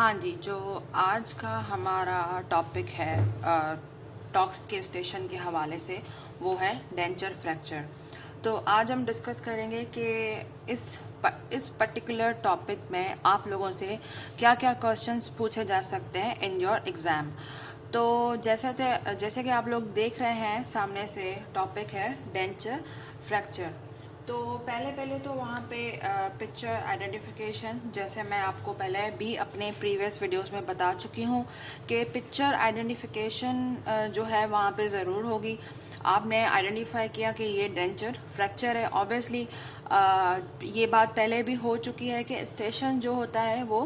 हाँ जी, जो आज का हमारा टॉपिक है टॉक्स के स्टेशन के हवाले से, वो है डेंचर फ्रैक्चर। तो आज हम डिस्कस करेंगे कि इस पर्टिकुलर टॉपिक में आप लोगों से क्या क्या क्वेश्चंस पूछे जा सकते हैं इन योर एग्ज़ाम। तो जैसे कि आप लोग देख रहे हैं, सामने से टॉपिक है डेंचर फ्रैक्चर। तो पहले तो वहाँ पे पिक्चर आइडेंटिफिकेशन, जैसे मैं आपको पहले भी अपने प्रीवियस वीडियोस में बता चुकी हूँ कि पिक्चर आइडेंटिफिकेशन जो है वहाँ पे ज़रूर होगी। आपने आइडेंटिफाई किया कि ये डेंचर फ्रैक्चर है। ऑब्वियसली ये बात पहले भी हो चुकी है कि स्टेशन जो होता है वो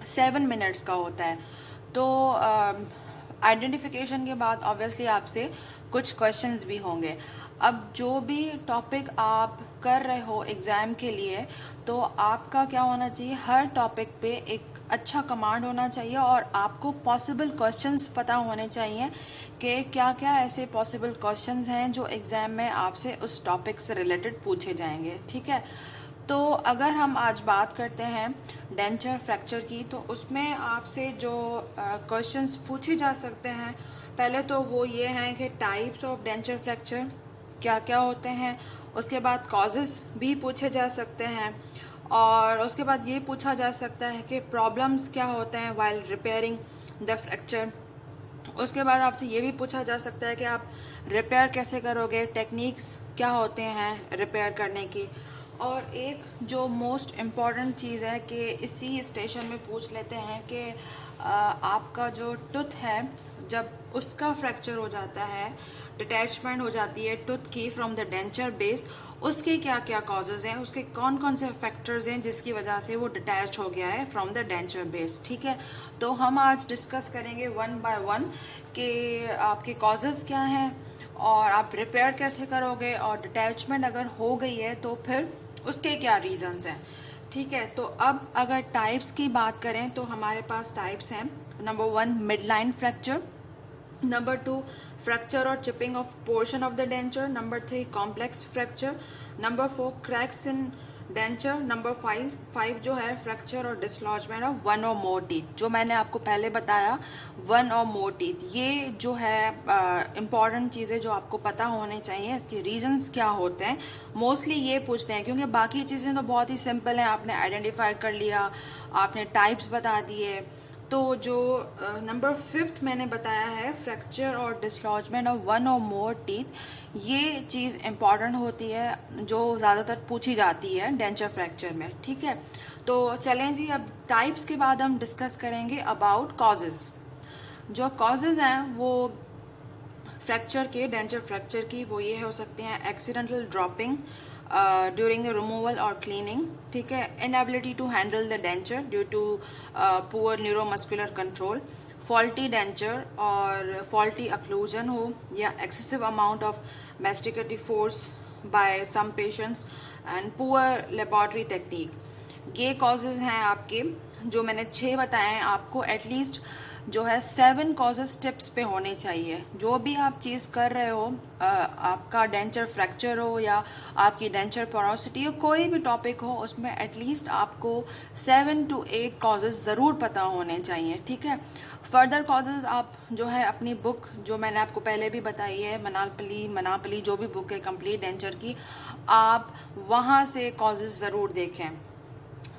7 मिनट्स का होता है। तो आइडेंटिफिकेशन के बाद ऑब्वियसली आपसे कुछ क्वेश्चंस भी होंगे। अब जो भी टॉपिक आप कर रहे हो एग्ज़ाम के लिए, तो आपका क्या होना चाहिए, हर टॉपिक पे एक अच्छा कमांड होना चाहिए और आपको पॉसिबल क्वेश्चंस पता होने चाहिए कि क्या क्या ऐसे पॉसिबल क्वेश्चंस हैं जो एग्ज़ाम में आपसे उस टॉपिक से रिलेटेड पूछे जाएंगे। ठीक है। तो अगर हम आज बात करते हैं डेंचर फ्रैक्चर की, तो उसमें आपसे जो क्वेश्चंस पूछे जा सकते हैं, पहले तो वो ये हैं कि टाइप्स ऑफ डेंचर फ्रैक्चर क्या क्या होते हैं। उसके बाद कॉजेज़ भी पूछे जा सकते हैं, और उसके बाद ये पूछा जा सकता है कि प्रॉब्लम्स क्या होते हैं वाइल रिपेयरिंग द फ्रैक्चर। उसके बाद आपसे ये भी पूछा जा सकता है कि आप रिपेयर कैसे करोगे, टेक्निक्स क्या होते हैं रिपेयर करने की। और एक जो मोस्ट इम्पॉर्टेंट चीज़ है कि इसी स्टेशन में पूछ लेते हैं कि आपका जो टूथ है, जब उसका फ्रैक्चर हो जाता है, डिटैचमेंट हो जाती है टूथ की फ्रॉम द डेंचर बेस, उसके क्या क्या कॉजेज़ हैं, उसके कौन कौन से फैक्टर्स हैं जिसकी वजह से वो डिटैच हो गया है फ्रॉम द डेंचर बेस। ठीक है। तो हम आज डिस्कस करेंगे वन बाय वन कि आपके कॉजेज़ क्या हैं और आप रिपेयर कैसे करोगे, और डिटैचमेंट अगर हो गई है तो फिर उसके क्या रीज़न्स हैं। ठीक है। तो अब अगर टाइप्स की बात करें तो हमारे पास टाइप्स हैं। Number 1 mid line fracture, number 2 fracture और chipping off portion of the denture, number 3 complex fracture, number 4 cracks in denture, number 5 जो है फ्रैक्चर और डिसलॉजमेंट ऑफ वन और मोर टीथ। जो मैंने आपको पहले बताया, वन और मोर टीथ, ये जो है इम्पॉर्टेंट चीज़ें जो आपको पता होने चाहिए, इसके रीजंस क्या होते हैं, मोस्टली ये पूछते हैं, क्योंकि बाकी चीज़ें तो बहुत ही सिंपल हैं। आपने आइडेंटिफाई कर लिया, आपने टाइप्स बता दिए। तो जो नंबर 5 मैंने बताया है, फ्रैक्चर और डिसलॉजमेंट ऑफ वन और मोर टीथ, ये चीज़ इम्पॉर्टेंट होती है जो ज़्यादातर पूछी जाती है डेंचर फ्रैक्चर में। ठीक है। तो चलें जी, अब टाइप्स के बाद हम डिस्कस करेंगे अबाउट कॉजेज़। जो कॉजेज़ हैं वो फ्रैक्चर के, डेंचर फ्रैक्चर की, वो ये हो सकते हैं accidental dropping during the removal और क्लीनिंग। ठीक है। Inability to handle the denture due to poor neuromuscular control, faulty denture और फॉल्टी अक्लूजन हो, या excessive amount of masticatory force by some patients and poor laboratory technique. ये causes हैं आपके, जो मैंने 6 बताए हैं। आपको एटलीस्ट जो है 7 कॉजेज टिप्स पे होने चाहिए। जो भी आप चीज़ कर रहे हो, आपका डेंचर फ्रैक्चर हो या आपकी डेंचर पोरोसिटी हो, कोई भी टॉपिक हो, उसमें एटलीस्ट आपको 7 to 8 कॉजेज ज़रूर पता होने चाहिए। ठीक है। फर्दर कॉजेज आप जो है अपनी बुक, जो मैंने आपको पहले भी बताई है, मनापली जो भी बुक है कंप्लीट डेंचर की, आप वहाँ से कॉजेज ज़रूर देखें।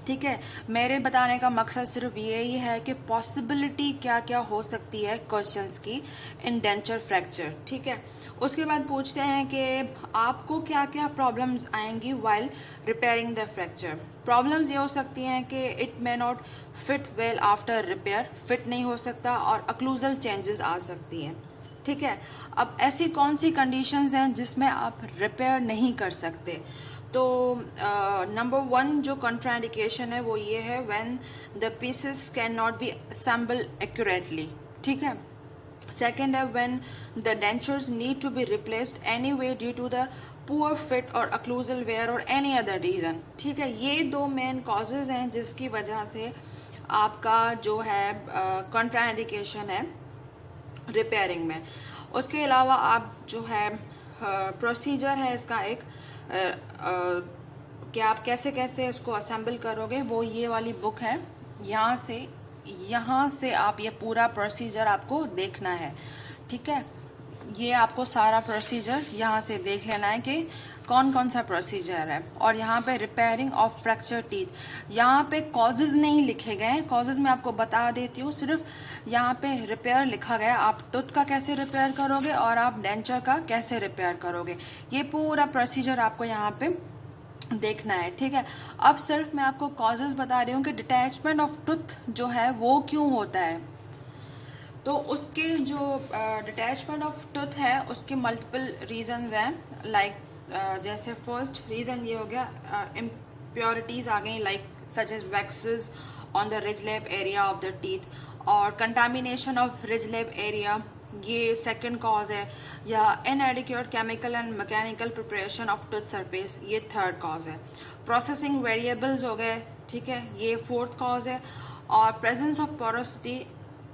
ठीक है। मेरे बताने का मकसद सिर्फ यही है कि पॉसिबिलिटी क्या क्या हो सकती है क्वेश्चंस की इन डेंचर फ्रैक्चर। ठीक है। उसके बाद पूछते हैं कि आपको क्या क्या प्रॉब्लम्स आएंगी while repairing the fracture. Problems ये हो सकती हैं कि it may not fit well after repair, fit नहीं हो सकता, और अक्लूजल चेंजेस आ सकती हैं। ठीक है। अब ऐसी कौन सी कंडीशंस हैं जिसमें आप रिपेयर नहीं कर सकते। तो नंबर 1 जो कंट्राइंडिकेशन है वो ये है, when the pieces can not be assemble accurately. ठीक है। सेकेंड है, when the dentures need to be replaced any way due to the poor fit और अक्लूजल वेयर और एनी अदर रीज़न। ठीक है। ये 2 मेन कॉजेज़ हैं जिसकी वजह से आपका जो है कंट्राइंडिकेशन है रिपेयरिंग में। उसके अलावा आप जो है प्रोसीजर है इसका एक, कि आप कैसे कैसे इसको असेंबल करोगे, वो ये वाली बुक है, यहाँ से यहाँ से आप ये पूरा प्रोसीजर आपको देखना है, ठीक है। ये आपको सारा प्रोसीजर यहाँ से देख लेना है कि कौन कौन सा प्रोसीजर है। और यहाँ पे रिपेयरिंग ऑफ फ्रैक्चर टीथ, यहाँ पे कॉजेज़ नहीं लिखे गए हैं, कॉजेज़ मैं आपको बता देती हूँ, सिर्फ यहाँ पे रिपेयर लिखा गया। आप टूथ का कैसे रिपेयर करोगे और आप डेंचर का कैसे रिपेयर करोगे, ये पूरा प्रोसीजर आपको यहाँ पे देखना है, ठीक है। अब सिर्फ मैं आपको कॉजेज़ बता रही हूँ कि डिटैचमेंट ऑफ टूथ जो है वो क्यों होता है। तो उसके जो डिटैचमेंट ऑफ टूथ है उसके मल्टीपल रीजंस हैं, लाइक जैसे फर्स्ट रीज़न ये हो गया इम्प्योरिटीज़ आ गई, like such as waxes on the ridge lap area of the teeth, और contamination of ridge lap area, ये सेकंड कॉज है, या inadequate chemical and mechanical preparation of tooth surface, ये थर्ड कॉज है। प्रोसेसिंग वेरिएबल्स हो गए, ठीक है, ये फोर्थ कॉज है। और presence of porosity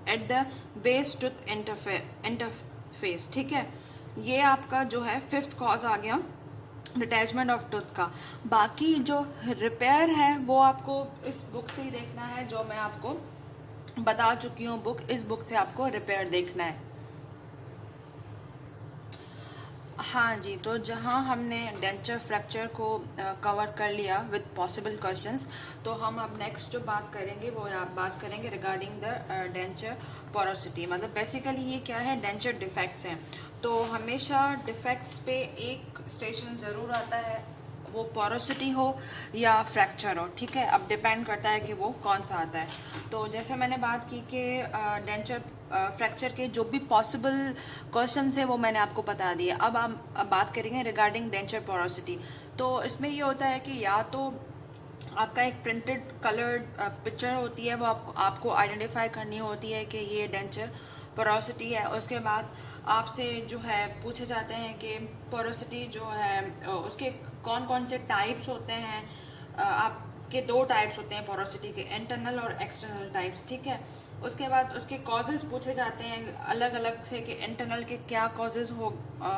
at the base tooth interface, ठीक है, ये आपका जो है फिफ्थ कॉज आ गया डिटैचमेंट ऑफ टूथ का। बाकी जो रिपेयर है वो आपको इस बुक से ही देखना है, जो मैं आपको बता चुकी हूँ बुक, इस बुक से आपको रिपेयर देखना है। हाँ जी, तो जहाँ हमने डेंचर फ्रैक्चर को कवर कर लिया विद पॉसिबल क्वेश्चंस, तो हम अब नेक्स्ट जो बात करेंगे वो आप बात करेंगे रिगार्डिंग द डेंचर पोरोसिटी। मतलब बेसिकली ये क्या है, डेंचर डिफेक्ट्स हैं। तो हमेशा डिफेक्ट्स पे एक स्टेशन ज़रूर आता है, वो पोरोसिटी हो या फ्रैक्चर हो, ठीक है। अब डिपेंड करता है कि वो कौन सा आता है। तो जैसे मैंने बात की कि डेंचर फ्रैक्चर के जो भी पॉसिबल क्वेश्चंस है वो मैंने आपको बता दिए। अब हम बात करेंगे रिगार्डिंग डेंचर पोरोसिटी। तो इसमें ये होता है कि या तो आपका एक प्रिंटेड कलर्ड पिक्चर होती है, वो आपको आइडेंटिफाई करनी होती है कि ये डेंचर पोरोसिटी है। उसके बाद आपसे जो है पूछे जाते हैं कि पोरोसिटी जो है उसके कौन कौन से टाइप्स होते हैं। आपके दो टाइप्स होते हैं पोरोसिटी के, इंटरनल और एक्सटर्नल टाइप्स, ठीक है। उसके बाद उसके कॉजेज़ पूछे जाते हैं अलग अलग से कि इंटरनल के क्या कॉजेज़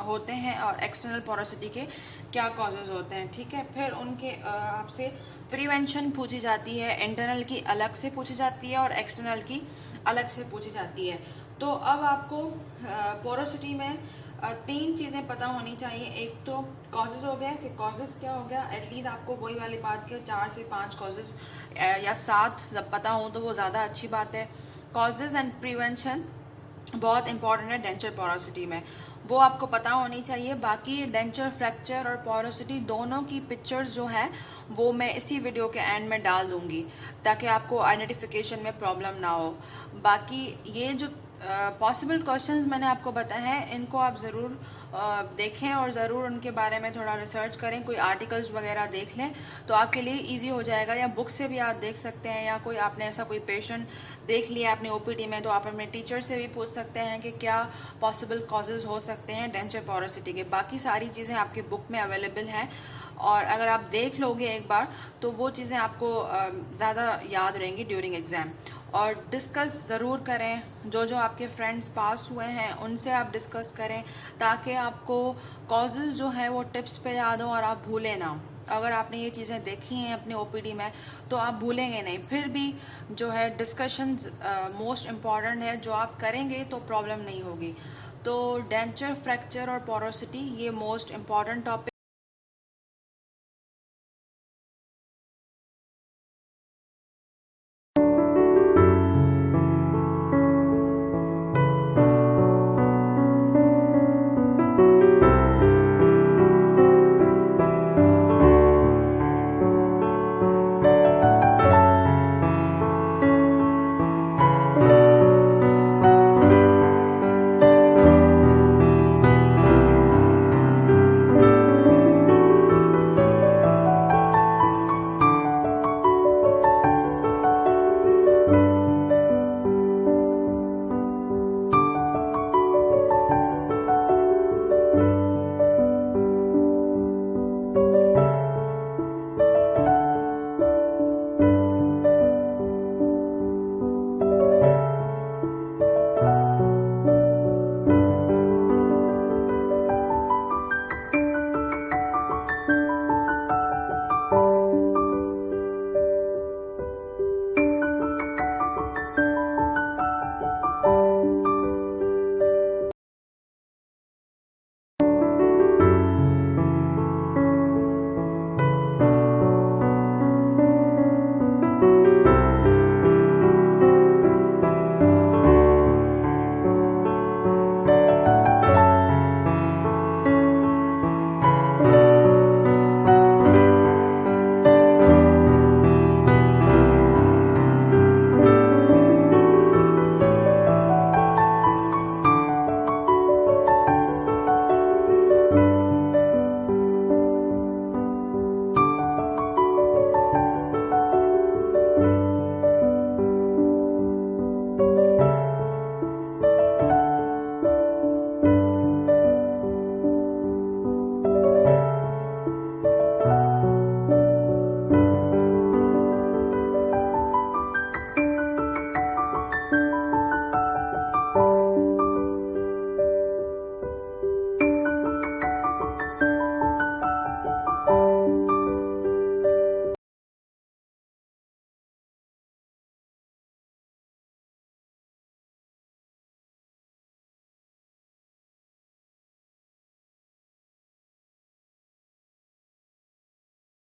होते हैं और एक्सटर्नल पोरोसिटी के क्या कॉजेज़ होते हैं, ठीक है। फिर उनके आपसे प्रिवेंशन पूछी जाती है, इंटरनल की अलग से पूछी जाती है और एक्सटर्नल की अलग से पूछी जाती है। तो अब आपको पोरोसिटी में तीन चीज़ें पता होनी चाहिए। एक तो कॉजेज़ हो गया कि कॉजेज़ क्या हो गया, एटलीस्ट आपको वही वाली बात के 4 से 5 कॉजेज़ या 7 जब पता हो तो वो ज़्यादा अच्छी बात है। कॉजेज़ एंड प्रिवेंशन बहुत इंपॉर्टेंट है डेंचर पोरोसिटी में, वो आपको पता होनी चाहिए। बाकी डेंचर फ्रैक्चर और पोरोसिटी दोनों की पिक्चर्स जो है वो मैं इसी वीडियो के एंड में डाल दूँगी, ताकि आपको आइडेंटिफिकेशन में प्रॉब्लम ना हो। बाकी ये जो पॉसिबल क्वेश्चंस मैंने आपको बताए हैं, इनको आप ज़रूर देखें और ज़रूर उनके बारे में थोड़ा रिसर्च करें, कोई आर्टिकल्स वगैरह देख लें तो आपके लिए इजी हो जाएगा। या बुक से भी आप देख सकते हैं, या कोई आपने ऐसा कोई पेशेंट देख लिया अपने ओपीडी में तो आप अपने टीचर से भी पूछ सकते हैं कि क्या पॉसिबल कॉजेज़ हो सकते हैं डेंचर पोरोसिटी के। बाकी सारी चीज़ें आपकी बुक में अवेलेबल हैं, और अगर आप देख लोगे एक बार तो वो चीज़ें आपको ज़्यादा याद रहेंगी ड्यूरिंग एग्ज़ाम। और डिस्कस ज़रूर करें, जो जो आपके फ्रेंड्स पास हुए हैं उनसे आप डिस्कस करें, ताकि आपको कॉजेज़ जो है वो टिप्स पे याद हो और आप भूलें ना। अगर आपने ये चीज़ें देखी हैं अपनी ओपीडी में तो आप भूलेंगे नहीं। फिर भी जो है डिस्कशंस मोस्ट इम्पॉर्टेंट है, जो आप करेंगे तो प्रॉब्लम नहीं होगी। तो डेंचर फ्रैक्चर और पोरोसिटी ये मोस्ट इम्पॉर्टेंट टॉपिक